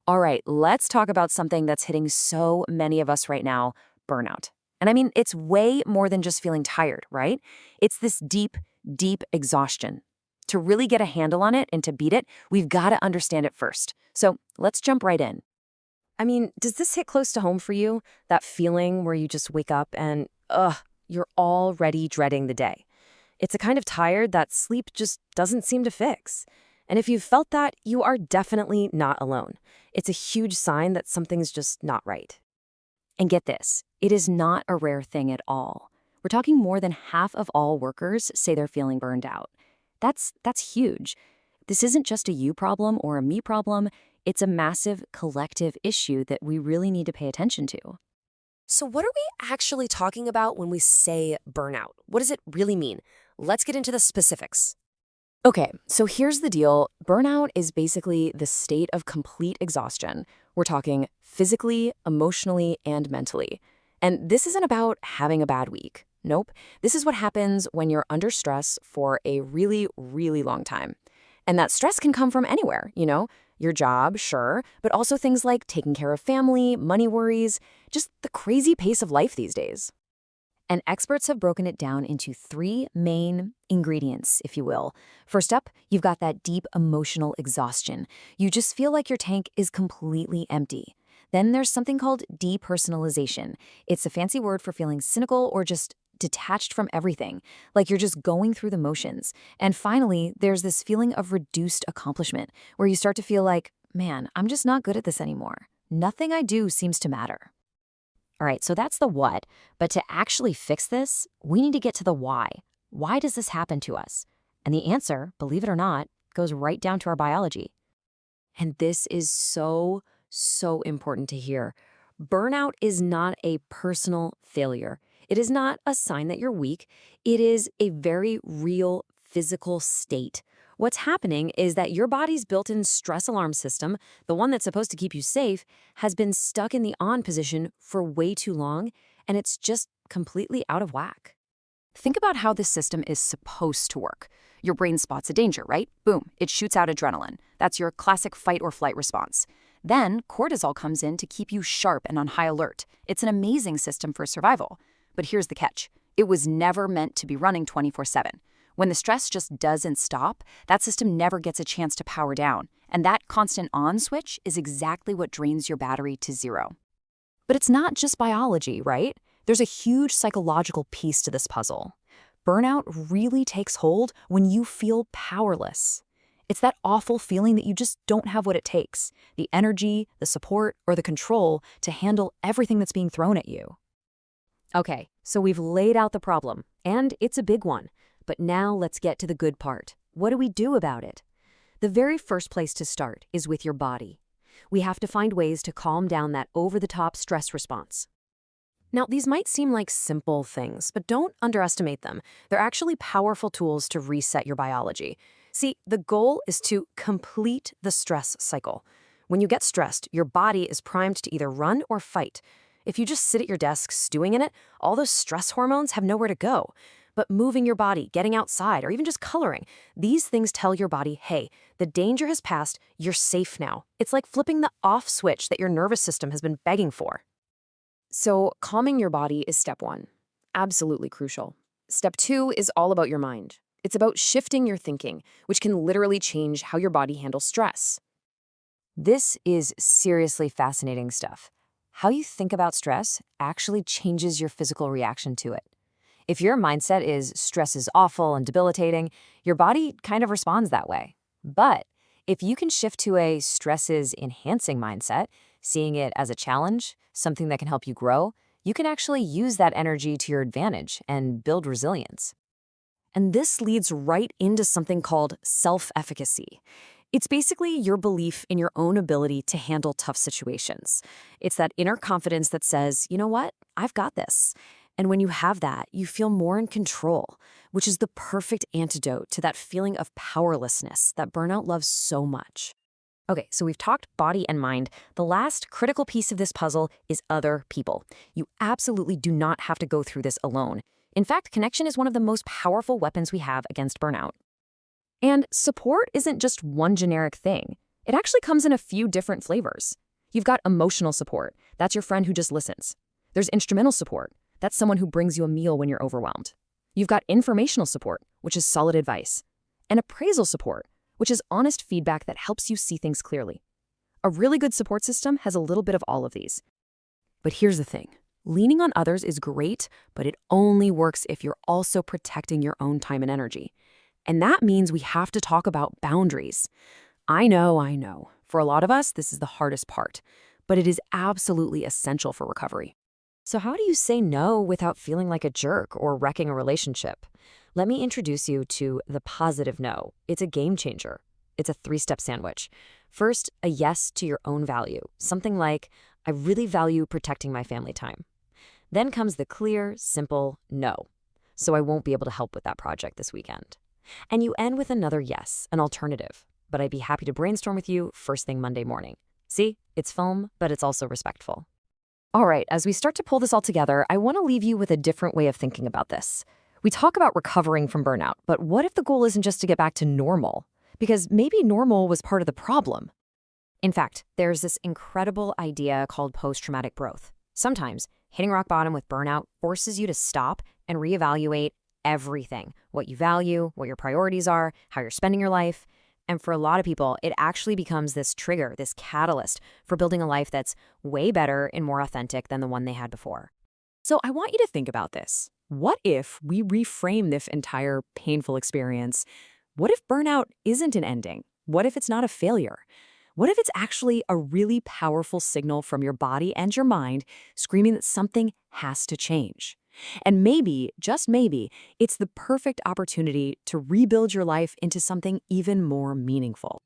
All right, let's talk about something that's hitting so many of us right now: burnout. And I mean, it's way more than just feeling tired, right? It's this deep, deep exhaustion. To really get a handle on it and to beat it, we've got to understand it first. So let's jump right in. I mean, does this hit close to home for you? That feeling where you just wake up and, you're already dreading the day. It's a kind of tired that sleep just doesn't seem to fix. And if you've felt that, you are definitely not alone. It's a huge sign that something's just not right. And get this, it is not a rare thing at all. We're talking more than half of all workers say they're feeling burned out. That's huge. This isn't just a you problem or a me problem. It's a massive collective issue that we really need to pay attention to. So, what are we actually talking about when we say burnout? What does it really mean? Let's get into the specifics. Okay, so here's the deal. Burnout is basically the state of complete exhaustion. We're talking physically, emotionally, and mentally. And this isn't about having a bad week. Nope. This is what happens when you're under stress for a really, really long time. And that stress can come from anywhere, your job, sure, but also things like taking care of family, money worries, just the crazy pace of life these days. And experts have broken it down into three main ingredients, if you will. First up, you've got that deep emotional exhaustion. You just feel like your tank is completely empty. Then there's something called depersonalization. It's a fancy word for feeling cynical or just detached from everything, like you're just going through the motions. And finally, there's this feeling of reduced accomplishment, where you start to feel like, man, I'm just not good at this anymore. Nothing I do seems to matter. All right, so that's the what, but to actually fix this, we need to get to the why. Why does this happen to us? And the answer, believe it or not, goes right down to our biology. And this is so, so important to hear. Burnout is not a personal failure. It is not a sign that you're weak. It is a very real physical state. What's happening is that your body's built-in stress alarm system, the one that's supposed to keep you safe, has been stuck in the on position for way too long, and it's just completely out of whack. Think about how this system is supposed to work. Your brain spots a danger, right? Boom, it shoots out adrenaline. That's your classic fight or flight response. Then cortisol comes in to keep you sharp and on high alert. It's an amazing system for survival. But here's the catch. It was never meant to be running 24/7. When the stress just doesn't stop, that system never gets a chance to power down. And that constant on switch is exactly what drains your battery to zero. But it's not just biology, right? There's a huge psychological piece to this puzzle. Burnout really takes hold when you feel powerless. It's that awful feeling that you just don't have what it takes, the energy, the support, or the control to handle everything that's being thrown at you. Okay, so we've laid out the problem, and it's a big one. But now let's get to the good part. What do we do about it? The very first place to start is with your body. We have to find ways to calm down that over-the-top stress response. Now, these might seem like simple things, but don't underestimate them. They're actually powerful tools to reset your biology. See, the goal is to complete the stress cycle. When you get stressed, your body is primed to either run or fight. If you just sit at your desk stewing in it, all those stress hormones have nowhere to go. But moving your body, getting outside, or even just coloring, these things tell your body, hey, the danger has passed, you're safe now. It's like flipping the off switch that your nervous system has been begging for. So calming your body is step one. Absolutely crucial. Step two is all about your mind. It's about shifting your thinking, which can literally change how your body handles stress. This is seriously fascinating stuff. How you think about stress actually changes your physical reaction to it. If your mindset is stress is awful and debilitating, your body kind of responds that way. But if you can shift to a stress is enhancing mindset, seeing it as a challenge, something that can help you grow, you can actually use that energy to your advantage and build resilience. And this leads right into something called self-efficacy. It's basically your belief in your own ability to handle tough situations. It's that inner confidence that says, you know what, I've got this. And when you have that, you feel more in control, which is the perfect antidote to that feeling of powerlessness that burnout loves so much. Okay, so we've talked body and mind. The last critical piece of this puzzle is other people. You absolutely do not have to go through this alone. In fact, connection is one of the most powerful weapons we have against burnout. And support isn't just one generic thing. It actually comes in a few different flavors. You've got emotional support. That's your friend who just listens. There's instrumental support. That's someone who brings you a meal when you're overwhelmed. You've got informational support, which is solid advice. And appraisal support, which is honest feedback that helps you see things clearly. A really good support system has a little bit of all of these. But here's the thing. Leaning on others is great, but it only works if you're also protecting your own time and energy. And that means we have to talk about boundaries. I know. For a lot of us, this is the hardest part, but it is absolutely essential for recovery. So how do you say no without feeling like a jerk or wrecking a relationship? Let me introduce you to the positive no. It's a game changer. It's a three-step sandwich. First, a yes to your own value. Something like, I really value protecting my family time. Then comes the clear, simple no. So I won't be able to help with that project this weekend. And you end with another yes, an alternative. But I'd be happy to brainstorm with you first thing Monday morning. See, it's foam, but it's also respectful. All right, as we start to pull this all together, I want to leave you with a different way of thinking about this. We talk about recovering from burnout, but what if the goal isn't just to get back to normal? Because maybe normal was part of the problem. In fact, there's this incredible idea called post-traumatic growth. Sometimes hitting rock bottom with burnout forces you to stop and reevaluate everything, what you value, what your priorities are, how you're spending your life. And for a lot of people, it actually becomes this trigger, this catalyst for building a life that's way better and more authentic than the one they had before. So I want you to think about this. What if we reframe this entire painful experience? What if burnout isn't an ending? What if it's not a failure? What if it's actually a really powerful signal from your body and your mind screaming that something has to change? And maybe, just maybe, it's the perfect opportunity to rebuild your life into something even more meaningful.